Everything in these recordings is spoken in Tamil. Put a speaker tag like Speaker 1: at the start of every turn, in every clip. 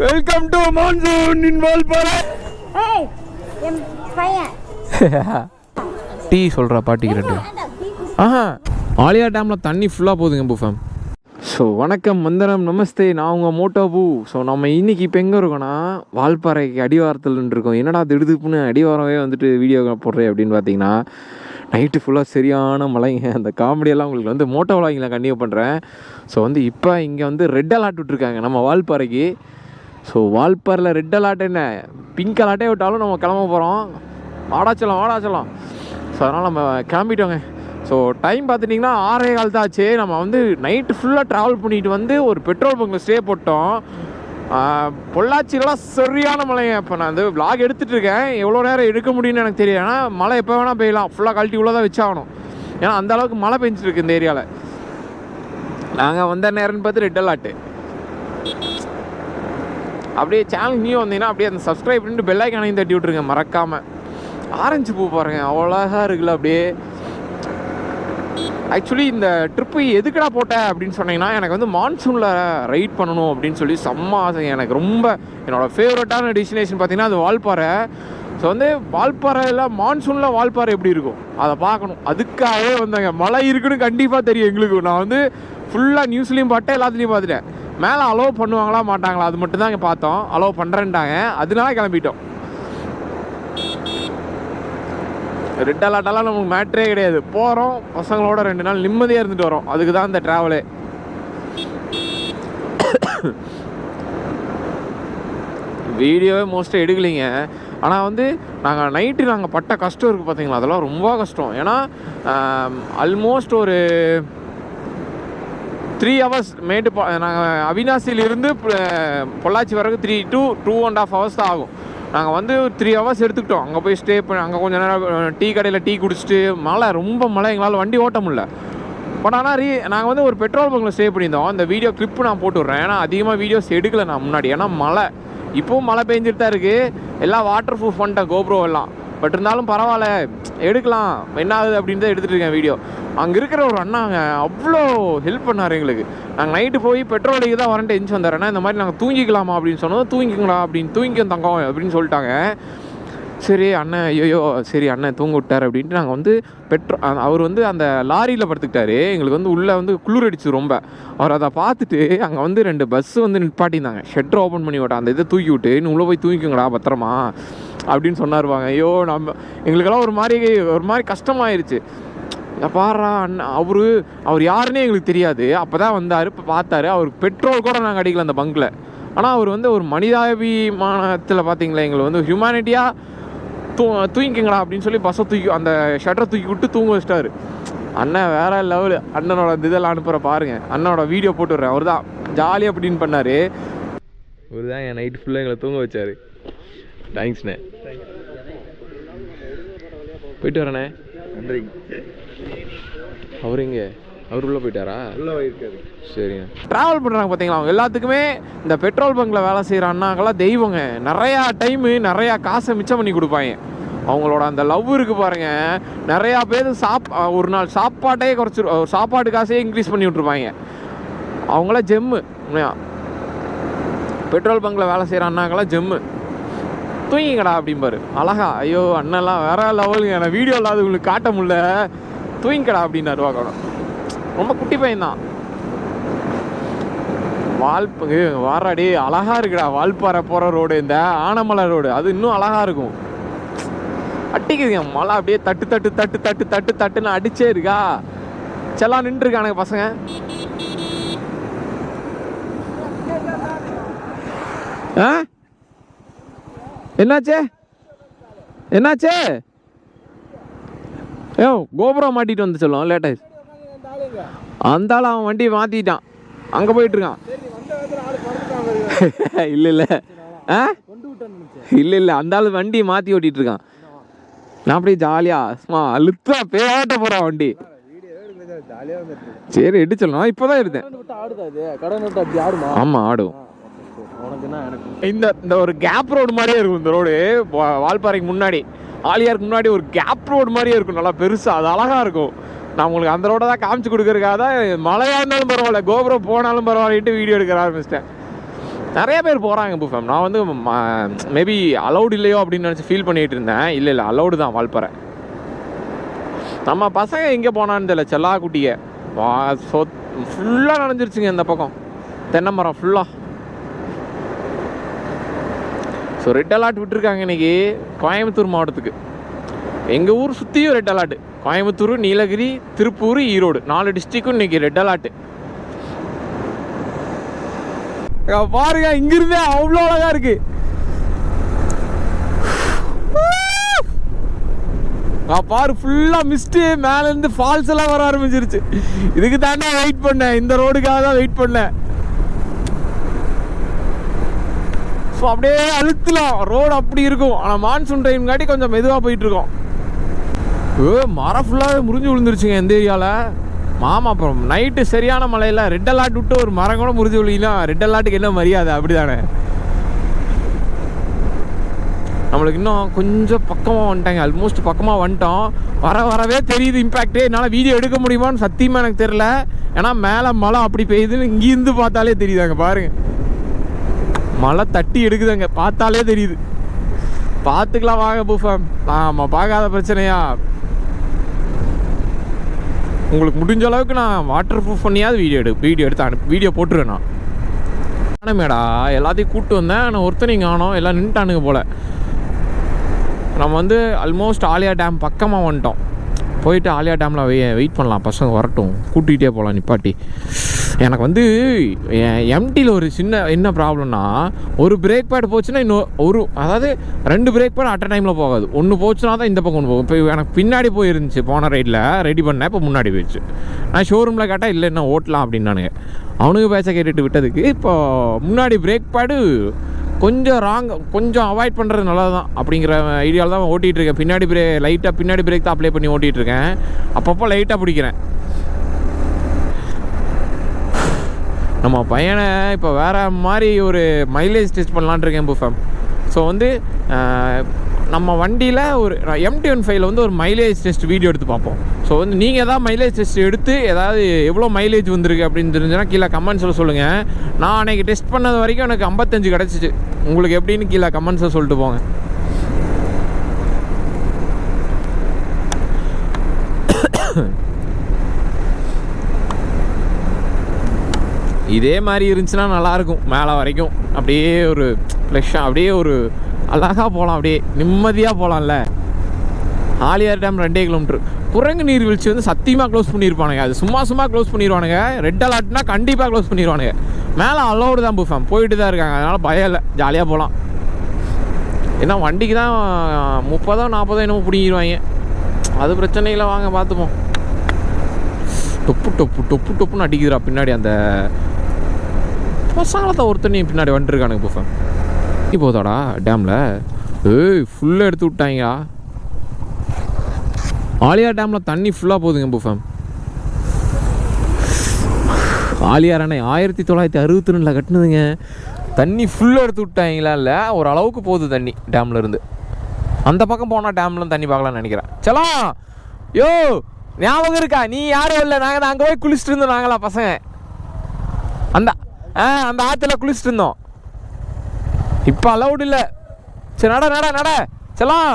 Speaker 1: Welcome to monsoon in Valparai. Tea சொல்கிறா பாட்டிக்கு ரெண்டு. ஆலியா டேமில் தண்ணி ஃபுல்லாக போகுதுங்க பூஃபேம். ஸோ வணக்கம், வந்தனம், நமஸ்தே. நான் உங்கள் மோட்டோ பூ. ஸோ நம்ம இன்றைக்கி இப்போ எங்கே இருக்கோன்னா வால்பாறைக்கு அடிவாரத்தில் இருக்கோம். என்னடா திடுதுப்புன்னு அடிவாரமே வந்துட்டு வீடியோ போடுறேன் அப்படின்னு பார்த்தீங்கன்னா, நைட்டு ஃபுல்லாக சரியான மழைங்க. அந்த காமெடியெல்லாம் உங்களுக்கு வந்து மோட்டோ விளாகிங் கண்டினியூ பண்ணுறேன். ஸோ வந்து இப்போ இங்கே வந்து ரெட் அலர்ட் விட்டுருக்காங்க நம்ம வால்பாறைக்கு. ஸோ வால்பாறையில் ரெட் அலர்ட் என்ன, பிங்க் அலர்ட்டே விட்டாலும் நம்ம கிளம்ப போகிறோம். வாடாச்சலாம். ஸோ அதனால் நம்ம கிளம்பிட்டோங்க. ஸோ டைம் பார்த்துட்டிங்கன்னா 6:15 தான் ஆச்சு. நம்ம வந்து நைட்டு ஃபுல்லாக ட்ராவல் பண்ணிட்டு வந்து ஒரு பெட்ரோல் பங்கில் ஸ்டே போட்டோம். பொள்ளாச்சியிலலாம் சரியான மழைங்க. இப்போ நான் வந்து விளாக் எடுத்துகிட்டு இருக்கேன். எவ்வளோ நேரம் எடுக்க முடியும்னு எனக்கு தெரியும். ஏன்னா மழை எப்போ வேணால் பெய்யலாம். ஃபுல்லாக கழட்டி உள்ளே தான் வச்சாகணும். ஏன்னா அந்தளவுக்கு மழை பெஞ்சிருக்கு இந்த ஏரியாவில். நாங்கள் வந்த நேரம்னு பார்த்து ரெட் அலர்ட்டு. அப்படியே சேனல் நியூ வந்தீங்கன்னா அப்படியே அந்த சப்ஸ்கிரைப் பண்ணிட்டு பெல் ஐக்கானையும் தட்டி விட்ருங்க மறக்காமல். ஆரஞ்சு பூ பாருங்க, அவ்வளோகா இருக்குல்ல. அப்படியே ஆக்சுவலி இந்த ட்ரிப்பு எதுக்கடா போட்டேன் அப்படின்னு சொன்னீங்கன்னா, எனக்கு வந்து மான்சூனில் ரைட் பண்ணணும் அப்படின்னு சொல்லி செம்ம ஆசை. எனக்கு ரொம்ப என்னோடய ஃபேவரட்டான டெஸ்டினேஷன் பார்த்திங்கன்னா அது வால்பாறை. ஸோ வந்து வால்பாறையில் மான்சூனில் வால்பாறை எப்படி இருக்கும் அதை பார்க்கணும். அதுக்காகவே வந்தாங்க. மழை இருக்குன்னு கண்டிப்பாக தெரியும் எங்களுக்கு. நான் வந்து ஃபுல்லாக நியூஸ்லேயும் பார்த்தேன், எல்லாத்துலேயும் பார்த்துட்டேன். மேலே அலோவ் பண்ணுவாங்களா மாட்டாங்களா அது மட்டும் தான் இங்கே பார்த்தோம். அலோவ் பண்ணுறேன்ட்டாங்க, அதனால கிளம்பிட்டோம். ரெட் அலர்ட்டெல்லாம் நமக்கு மேட்ரே கிடையாது. போகிறோம் பசங்களோட 2 நாள் நிம்மதியாக இருந்துட்டு வரோம். அதுக்கு தான் இந்த ட்ராவலே. வீடியோவே மோஸ்ட்டாக எடுக்கலைங்க. ஆனால் வந்து நாங்கள் பட்ட கஷ்டம் இருக்குது பார்த்தீங்களா, அதெல்லாம் ரொம்ப கஷ்டம். ஏன்னா ஆல்மோஸ்ட் ஒரு 3 hours நாங்கள் அவினாசியிலிருந்து பொள்ளாச்சி வரைக்கும் 3 to 2.5 hours தான் ஆகும். நாங்கள் வந்து 3 hours எடுத்துக்கிட்டோம். அங்கே போய் ஸ்டே பண்ணி அங்கே கொஞ்சம் நேரம் டீ கடையில் டீ குடிச்சிட்டு, ரொம்ப மழை, எங்களால் வண்டி ஓட்ட முடியல. பட் ஆனால் நாங்கள் வந்து ஒரு பெட்ரோல் பங்கில் ஸ்டே பண்ணியிருந்தோம். அந்த வீடியோ கிளிப்பு நான் போட்டு விட்றேன். ஏன்னா அதிகமாக வீடியோஸ் எடுக்கலை நான் முன்னாடி. ஏன்னா மழை இப்போவும் மழை பெஞ்சிட்டு தான் இருக்குது. எல்லாம் வாட்டர் ப்ரூஃப் பண்ணிட்டேன் கோப்ரோ எல்லாம். பட் இருந்தாலும் பரவாயில்ல, எடுக்கலாம், என்ன ஆகுது அப்படின்னு தான் எடுத்துகிட்டு இருக்கேன் வீடியோ. அங்கே இருக்கிற ஒரு அண்ணாங்க அவ்வளோ ஹெல்ப் பண்ணார் எங்களுக்கு. நாங்கள் நைட்டு போய் பெட்ரோலுக்கு தான் வரன்ட்டு எஞ்சி வந்தாரேன்னா, இந்த மாதிரி நாங்கள் தூங்கிக்கலாமா அப்படின்னு சொன்னோம். தூங்கிக்கங்களா அப்படின்னு, தூங்கிக்க தங்கம் அப்படின்னு சொல்லிட்டாங்க. சரி அண்ணன், ஐயோ சரி அண்ணன் தூங்க விட்டார் அப்படின்ட்டு நாங்கள் வந்து அவர் வந்து அந்த லாரியில் படுத்துக்கிட்டாரு. எங்களுக்கு வந்து உள்ளே வந்து குளிர் அடிச்சு ரொம்ப. அவர் அதை பார்த்துட்டு அங்கே வந்து 2 பஸ்ஸு வந்து நிப்பாட்டியிருந்தாங்க. ஷெட்டர் ஓப்பன் பண்ணி விட்டான். அந்த இதை தூக்கி விட்டு இன்னும் உள்ளே போய் தூங்கிக்கோங்களா பத்திரமா அப்படின்னு சொன்னாருவாங்க. ஐயோ எங்களுக்கெல்லாம் ஒரு மாதிரி கஷ்டமாயிருச்சு. பாரா அண்ணன், அவர் யாருன்னே எங்களுக்கு தெரியாது. அப்போ தான் வந்தார். இப்போ பார்த்தாரு. அவருக்கு பெட்ரோல் கூட நாங்கள் அடிக்கல அந்த பங்கில். ஆனால் அவர் வந்து ஒரு மனிதாபிமானத்தில் பார்த்தீங்களா, எங்களை வந்து ஹியூமனிட்டியாக தூங்கிக்கங்களா அப்படின்னு சொல்லி பஸ்ஸை அந்த ஷட்டரை தூக்கி விட்டு தூங்க வச்சிட்டாரு. அண்ணன் வேறு லெவலு. அண்ணனோட இதெல்லாம் அனுப்புகிற பாருங்கள். அண்ணனோட வீடியோ போட்டு விட்றேன். அவர் தான் ஜாலியாக அப்படின்னு பண்ணார். அவர் தான் என் நைட்டு ஃபுல்லாக எங்களை தூங்க வச்சார். தேங்க்ஸ்ண்ணே. போயிட்டு வரேண்ணே. நன்றி. அவர் உள்ளே போயிட்டாரா? உள்ளே போயிருக்காரு. சரிங்க. ட்ராவல் பண்ணுறாங்க பார்த்தீங்களா, அவங்க எல்லாத்துக்குமே இந்த பெட்ரோல் பங்கில் வேலை செய்கிற அண்ணாங்கெல்லாம் தெய்வங்க. நிறையா டைமு நிறையா காசை மிச்சம் பண்ணி கொடுப்பாங்க. அவங்களோட அந்த லவ் இருக்குது பாருங்கள். நிறையா பேர் ஒரு நாள் சாப்பாட்டே சாப்பாட்டு காசையே இன்க்ரீஸ் பண்ணி விட்ருப்பாங்க. அவங்களாம் ஜெம்மு. உண்மையா பெட்ரோல் பங்கில் வேலை செய்கிற அண்ணாங்கெல்லாம் ஜெம்மு. தூங்கிங்கடா அப்படிம்பாரு அழகா. ஐயோ அண்ணெல்லாம் வேற லெவலுங்க. எனக்கு வீடியோ இல்லாத உங்களுக்கு காட்ட முடியல. தூங்கிக்கடா அப்படின்னாரு. வாக்கணும் ரொம்ப குட்டி பையன்தான். வாராடி அழகா இருக்குடா. வால்பாறை போகிற ரோடு, இந்த ஆனமலை ரோடு, அது இன்னும் அழகா இருக்கும். அட்டிக்குதுங்க மழை. அப்படியே தட்டுன்னு அடிச்சே இருக்கா. செல்லாம் நின்றுருக்கானுங்க பசங்க. என்னாச்சே? ஏ கோபுரம் மாட்டிட்டு வந்து சொல்லுவோம் லேட்டாக. அந்த ஆள் அவன் வண்டியை மாற்றிட்டான், அங்கே போயிட்டுருக்கான். இல்லை அந்த ஆள் வண்டியை மாற்றி ஓட்டிகிட்டு இருக்கான். நான் அப்படியே ஜாலியாக அழுத்தா பேட்ட போகிறான் வண்டி. சரி எடு சொல்லணும். இப்போ தான் எடுத்தேன். ஆமாம் ஆடும். இந்த ஒரு கேப் ரோடு மாதிரியே இருக்கும் இந்த ரோடு. வால்பாறைக்கு முன்னாடி, ஆலியாருக்கு முன்னாடி ஒரு கேப் ரோடு மாதிரியே இருக்கும். நல்லா பெருசாக, அது அழகாக இருக்கும். நான் உங்களுக்கு அந்த ரோடை தான் காமிச்சு கொடுக்குறதுக்காக தான். மழையாக இருந்தாலும் பரவாயில்ல, கோபுரம் போனாலும் பரவாயில்லிட்டு வீடியோ எடுக்க ஆரம்பிச்சிட்டேன். நிறைய பேர் போகிறாங்க புஃபம். நான் வந்து மேபி அலௌடு இல்லையோ அப்படின்னு நினச்சி ஃபீல் பண்ணிகிட்டு இருந்தேன். இல்லை அலௌடு தான் வால்பாறை. நம்ம பசங்க எங்கே போனான்னு தெரியல. செல்லாக்குட்டியை ஃபுல்லாக நனைஞ்சிருச்சுங்க இந்த பக்கம் தென்னை மரம் ஃபுல்லாக. ஸோ ரெட் அலர்ட் விட்டுருக்காங்க இன்றைக்கி கோயம்புத்தூர் மாவட்டத்துக்கு. எங்கள் ஊர் சுற்றியும் ரெட் அலர்ட்டு. கோயம்புத்தூர், நீலகிரி, திருப்பூர், ஈரோடு 4 டிஸ்ட்ரிக்கும் இன்றைக்கி ரெட் அலர்ட்டு. பாருங்க இங்கிருந்தே அவ்வளோ அழகாக இருக்குது. பாரு ஃபுல்லாக மிஸ்ட்டு, மேலேருந்து ஃபால்ஸ் எல்லாம் வர ஆரம்பிச்சிருச்சு. இதுக்கு தானே வெயிட் பண்ணேன், இந்த ரோடுக்காக தான் வெயிட் பண்ணேன். ஸோ அப்படியே அழுத்தலாம், ரோடு அப்படி இருக்கும். ஆனால் மான்சூன் டைம் காட்டி கொஞ்சம் மெதுவாக போயிட்டுருக்கோம். மரம் ஃபுல்லாகவே முறிஞ்சு விழுந்துருச்சுங்க இந்த ஏரியாவில். மாமா அப்புறம் நைட்டு சரியான மழையில் ரெட் அலர்ட் விட்டு ஒரு மரம் கூட முறிஞ்சு விழுந்தீங்கன்னா ரெட் அலர்ட்டுக்கு என்ன மரியாதை, அப்படி தானே? நம்மளுக்கு இன்னும் கொஞ்சம் பக்கமாக வந்துட்டாங்க, ஆல்மோஸ்ட் பக்கமாக வந்துட்டோம். வரவே தெரியுது இம்பேக்ட்டு. என்னால் வீடியோ எடுக்க முடியுமான்னு சத்தியமாக எனக்கு தெரில. ஏன்னா மேலே மழை அப்படி பெய்யுதுன்னு இங்கேருந்து பார்த்தாலே தெரியுதாங்க. பாருங்கள், மழை தட்டி எடுக்குதாங்க, பார்த்தாலே தெரியுது. பார்த்துக்கலாம் வாங்க புஃபம். ஆமாம், பார்க்காத பிரச்சனையா? உங்களுக்கு முடிஞ்ச அளவுக்கு நான் வாட்டர் ப்ரூஃப் பண்ணியாவது வீடியோ எடுத்து வீடியோ போட்டுருவேன். நான் மேடா எல்லாத்தையும் கூப்பிட்டு வந்தேன், ஆனால் ஒருத்தனையும் காணோம், எல்லாம் நின்ட்டானுங்க போல். நம்ம வந்து ஆல்மோஸ்ட் ஆலியா டேம் பக்கமாக வந்துட்டோம். போயிட்டு ஆலியா டேமில் வெயிட் பண்ணலாம், பசங்க வரட்டும், கூட்டிகிட்டே போகலாம் நிப்பாட்டி. எனக்கு வந்து எம்டியில் ஒரு சின்ன என்ன ப்ராப்ளம்னா, ஒரு பிரேக் பேட் போச்சுன்னா அதாவது 2 பிரேக் பேட் அட் அ டைமில் போகாது. ஒன்று போச்சுன்னா தான் இந்த பக்கம் ஒன்று போகும். இப்போ எனக்கு பின்னாடி போயிருந்துச்சு, போன ரைடில் ரெடி பண்ணேன், இப்போ முன்னாடி போயிடுச்சு. நான் ஷோரூமில் கேட்டால் இல்லை என்ன ஓட்டலாம் அப்படின்னானுங்க. அவனுக்கு பேச்ச கேட்டுட்டு விட்டதுக்கு இப்போ முன்னாடி பிரேக் பேடு கொஞ்சம் அவாய்ட் பண்ணுறது நல்லது தான் அப்படிங்கிற ஐடியாவில் தான் ஓட்டிகிட்ருக்கேன். பின்னாடி பிரேக் தான் அப்ளை பண்ணி ஓட்டிகிட்ருக்கேன். அப்பப்போ லைட்டாக பிடிக்கிறேன். நம்ம பையனை இப்போ வேறு மாதிரி ஒரு மைலேஜ் டெஸ்ட் பண்ணலான்னு இருக்கேன் புஃபம். ஸோ வந்து நம்ம வண்டியில் ஒரு MT-15 வந்து ஒரு மைலேஜ் டெஸ்ட் வீடியோ எடுத்து பார்ப்போம். ஸோ வந்து நீங்கள் எதாவது மைலேஜ் டெஸ்ட் எடுத்து ஏதாவது எவ்வளோ மைலேஜ் வந்திருக்கு அப்படின்னு தெரிஞ்சுன்னா கீழே கமெண்ட்ஸில் சொல்லுங்கள். நான் அன்றைக்கி டெஸ்ட் பண்ணது வரைக்கும் எனக்கு 55 கிடச்சிச்சு. உங்களுக்கு எப்படின்னு கீழே கமெண்ட்ஸில் சொல்லிட்டு போங்க. இதே மாதிரி இருந்துச்சுன்னா நல்லாயிருக்கும். மேலே வரைக்கும் அப்படியே ஒரு ஃப்ளெஷ்ஷாக அப்படியே ஒரு அழகாக போகலாம், அப்படியே நிம்மதியாக போகலாம்ல. Aliyar dam 2 kilometre. குரங்கு நீர்வீழ்ச்சி வந்து சத்தியமாக க்ளோஸ் பண்ணியிருப்பானுங்க. அது சும்மா க்ளோஸ் பண்ணிடுவானுங்க. ரெட் அலர்ட்னா கண்டிப்பாக க்ளோஸ் பண்ணிடுவானுங்க. மேலே அலோடு தான் புஃபம், போயிட்டு தான் இருக்காங்க. அதனால் பயம் இல்லை, ஜாலியாக போகலாம். ஏன்னா வண்டிக்கு தான் 30-40 என்னமோ பிடிங்கிடுவாங்க. அது பிரச்சனை இல்லை, வாங்க பார்த்துப்போம். டொப்புன்னு அடிக்குதுரா பின்னாடி. அந்த பசங்களத்தான் ஒருத்தனையும் பின்னாடி வந்துட்டுருக்கானுங்க புஃபன். போதாடா டேமில் ஃபுல்லாக எடுத்து விட்டாங்கயா. ஆலியா டேமில் தண்ணி ஃபுல்லாக போகுதுங்க புஃபன். ஆலியார் அணை 1962 கட்டினதுங்க. தண்ணி ஃபுல்லாக எடுத்து விட்டாங்களா? இல்லை, ஒரு அளவுக்கு போகுது தண்ணி டேமில் இருந்து. அந்த பக்கம் போனால் டேம்ல தண்ணி பார்க்கலான்னு நினைக்கிறேன். சலாம் யோ, ஞாபகம் இருக்கா? நீ யாரும் இல்லை, நாங்கள் தான் அங்கே போய் குளிச்சுட்டு இருந்தோம். நாங்களா பசங்க அந்த ஆற்றுல குளிச்சுட்டு இருந்தோம். இப்போ அலவுட் இல்லை. சரி நட சலாம்.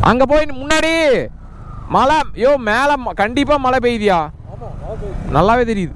Speaker 1: அங்கே போய் முன்னாடி மழை மேலே கண்டிப்பாக மழை பெய்யுதியா? நல்லாவே தெரியுது.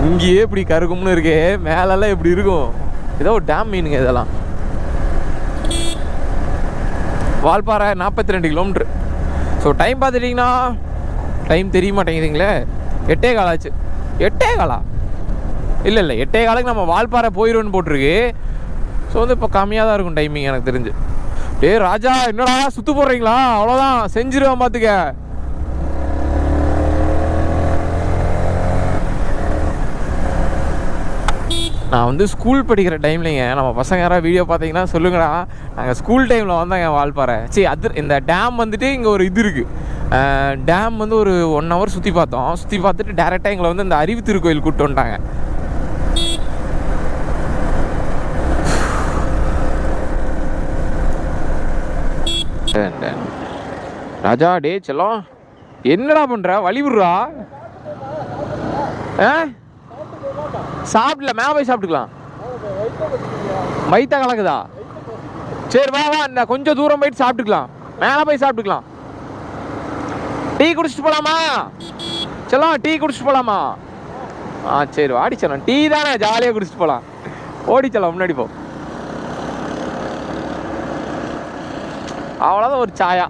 Speaker 1: இங்கேயே இப்படி கருக்கும்னு இருக்கே, மேலெல்லாம் எப்படி இருக்கும்? ஏதோ ஒரு டேம் மீனுங்க இதெல்லாம். வால்பாறை 42 கிலோமீட்ரு. ஸோ டைம் பார்த்துட்டிங்கன்னா டைம் தெரிய மாட்டேங்குதுங்களே. 8:15 ஆச்சு. 8:15 இல்லை 8:15 நம்ம வால்பாறை போயிடுவோன்னு போட்டிருக்கு. ஸோ வந்து இப்போ கம்மியாக தான் இருக்கும் டைமிங் எனக்கு தெரிஞ்சு. ராஜா என்னடா சுற்று போடுறீங்களா? அவ்வளோதான், செஞ்சிருவேன் பார்த்துக்க. நான் வந்து ஸ்கூல் படிக்கிற டைம்லைங்க, நம்ம பசங்க யாராவது வீடியோ பார்த்தீங்கன்னா சொல்லுங்கடா, நாங்கள் ஸ்கூல் டைமில் வந்தாங்க வால்பாறை. சரி, இந்த டேம் வந்துட்டு இங்கே ஒரு இது இருக்குது. டேம் வந்து ஒரு 1 hour சுற்றி பார்த்தோம். சுற்றி பார்த்துட்டு டேரெக்டாக எங்களை வந்து இந்த அறிவு திருக்கோயில் கூப்பிட்டு வந்துட்டாங்க. ராஜா டே செல்லம், என்னடா பண்ற? வழி விடுறா. சாப்பிடல, மேலே போய் சாப்பிட்டுக்கலாம். வயிற்ற கலக்குதா? சரி வா வா, இந்த கொஞ்சம் தூரம் போயிட்டு சாப்பிட்டுக்கலாம், மேலே போய் சாப்பிட்டுக்கலாம். டீ குடிச்சிட்டு போலாமா? செல்லம் டீ குடிச்சிட்டு போலாமா? சரி வாடி செல்லம், டீ தானே, ஜாலியாக குடிச்சிட்டு போகலாம். ஓடி செல்லம், முன்னாடி போ. அவ்வளோதான் ஒரு சாயா.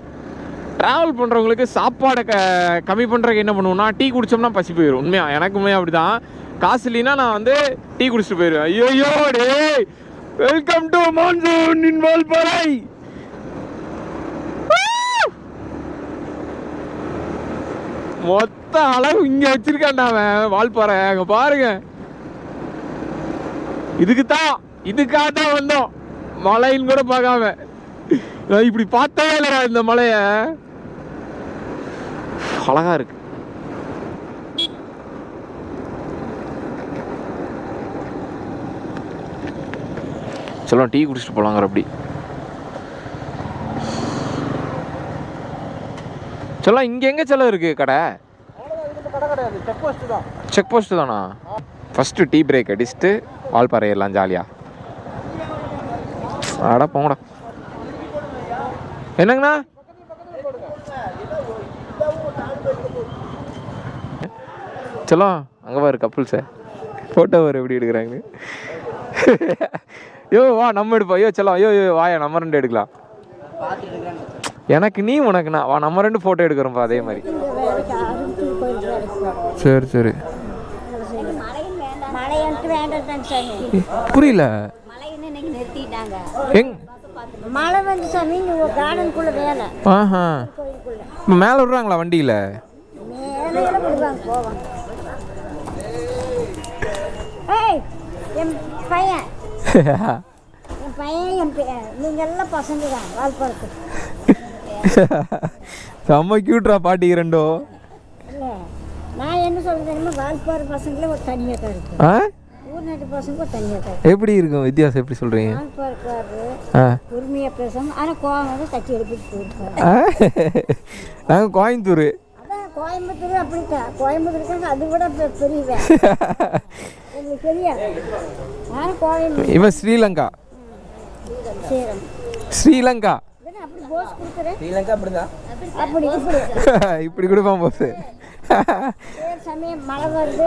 Speaker 1: ட்ராவல் பண்ணுறவங்களுக்கு சாப்பாடை கம்மி பண்ணுறதுக்கு என்ன பண்ணுவோம்னா, டீ குடித்தோம்னா பசி போயிடும். உண்மையாக எனக்குமே அப்படி தான். காசு இல்லைன்னா நான் வந்து டீ குடிச்சிட்டு போயிடுவேன். ஐயோ டே, வெல்கம் டு மான்சூன் இன் வால்பாறை. மொத்த அளவு இங்கே வச்சிருக்கான்டா அவன் வால்பாறை. அங்கே பாருங்க, இதுக்காக தான் வந்தோம், மழைன்னு கூட பார்க்காம. இப்படி பார்த்தவே இல்லைடா இந்த மலைய. அழகா இருக்கு. சொல்லுவோம் டீ குடிச்சிட்டு போலாங்கிற. அப்படி சொல்ல இங்க எங்க செல்ல இருக்கு கடை? செக் போஸ்ட் தானா? ஃபர்ஸ்ட் டீ பிரேக் அடிச்சுட்டு வால்பாறை எல்லாம் ஜாலியா. அட போங்கடா. என்னங்கண்ணா? சொல்லும் அங்கே பாரு கப்புள்ஸை ஃபோட்டோ வர எப்படி எடுக்கிறாங்க. யோ வா நம்ம எடுப்போம். ஐயோ செல்லம், ஐயோ வாயா நம்ம 2 எடுக்கலாம். எனக்கு நீ உனக்குண்ணா வா, நம்ம 2 ஃபோட்டோ எடுக்கிறோம்ப்பா அதே மாதிரி. சரி சரி. புரியல.
Speaker 2: மழை வந்து சாமி கார்டனுக்குள்ள வேலை.
Speaker 1: இப்போ மேலே விடுறாங்களா வண்டியில்?
Speaker 2: மேலே விடுவாங்க போவாங்க. ஏய் என் பையன் நீங்கள் எல்லாம் பசங்க தான் வால்பாறைக்கு.
Speaker 1: செம்ம கியூட்ரா பாட்டி 2.
Speaker 2: இல்லை நான் என்ன சொல்கிறேன், வால்பாறை பசங்களே ஒரு தனியாக தான் இருக்கு, ஊர்நாட்டு பசங்க ஒரு தனியாக தான்.
Speaker 1: எப்படி இருக்கும் வித்தியாசம்? எப்படி சொல்கிறீங்க?
Speaker 2: வால்பாறைக்காரரு உரிமையாக பேசாமல், ஆனால் கோவம் வந்து தட்டி எடுத்துட்டு போயிருக்காரு.
Speaker 1: நாங்கள் கோயம்புத்தூர்.
Speaker 2: அதான் கோயம்புத்தூர் அப்படித்தான். கோயம்புத்தூருக்கு அது விட பெரியவன் உங்களுக்கு தெரியாது. ஆனால் கோயம்புத்தூர்.
Speaker 1: இவன் ஸ்ரீலங்கா.
Speaker 2: சேரம்
Speaker 1: ஸ்ரீலங்கா.
Speaker 2: அப்படி போஸ் கொடுக்குறேன்.
Speaker 3: ஸ்ரீலங்கா அப்படிதான்.
Speaker 2: அப்படி இப்படி
Speaker 1: இப்படி கொடுப்பான் போஸ்.
Speaker 2: சமயம் மழை வருது,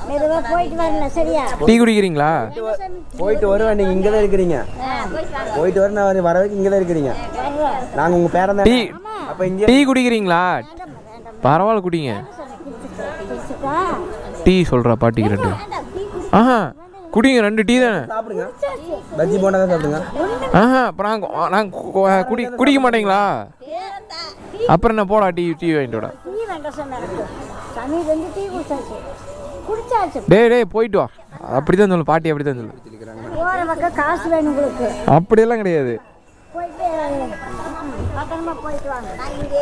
Speaker 2: மெதுவா போயிட்டு வரல. சரியா?
Speaker 1: டீ குடிக்கிறீங்களா?
Speaker 3: போயிட்டு வருவேன். நீங்க இங்கே தான் இருக்கிறீங்க. போயிட்டு வர நான் வர வரைக்கும் இங்கே தான் இருக்கிறீங்க. நாங்கள் உங்கள் பேரன் தான்.
Speaker 1: டீ அப்போ இங்கே டீ குடிக்கிறீங்களா? பரவாயில்ல குடிங்க. டீ சொல்கிறா பாட்டிக்கு 2. குடிங்க 2 டீ தானே.
Speaker 3: சாப்பிடுங்க, பஜ்ஜி போண்டா தான் சாப்பிடுங்க.
Speaker 1: அப்புறம் நாங்கள் குடிக்க மாட்டீங்களா? அப்புறம் என்ன போடா டீ வாங்கிட்டு வாடா. டேய் போயிட்டு வா. அப்படிதான் சொல்லு பாட்டி, அப்படிதான் சொல்லு.
Speaker 2: காசு வேணும் உங்களுக்கு?
Speaker 1: அப்படியெல்லாம் கிடையாது.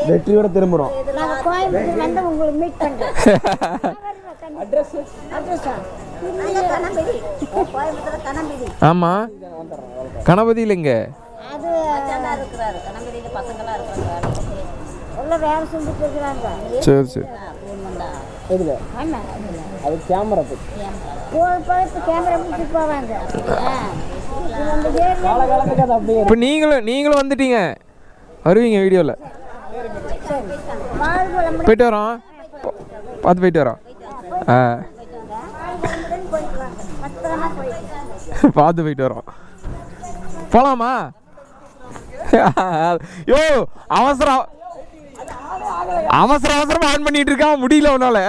Speaker 3: வெற்றியோட திரும்புறோம்.
Speaker 2: உங்களுக்கு மீட் பண்றேன்.
Speaker 1: ஆமா கணபதி இல்லைங்க.
Speaker 2: வேலை செஞ்சுட்டு இருக்கிறாங்க.
Speaker 1: சரி சரி.
Speaker 3: அது கேமரா
Speaker 2: கேமரா பிடிச்சி போவாங்க.
Speaker 1: இப்போ நீங்களும் வந்துட்டீங்க, வருவீங்க வீடியோவில். போயிட்டு வரோம், பார்த்து போயிட்டு வரோம். பார்த்து போயிட்டு வரோம். போலாமா? யோ அவசரமா ஆன் பண்ணிட்டு இருக்கான், முடியல உன்னால.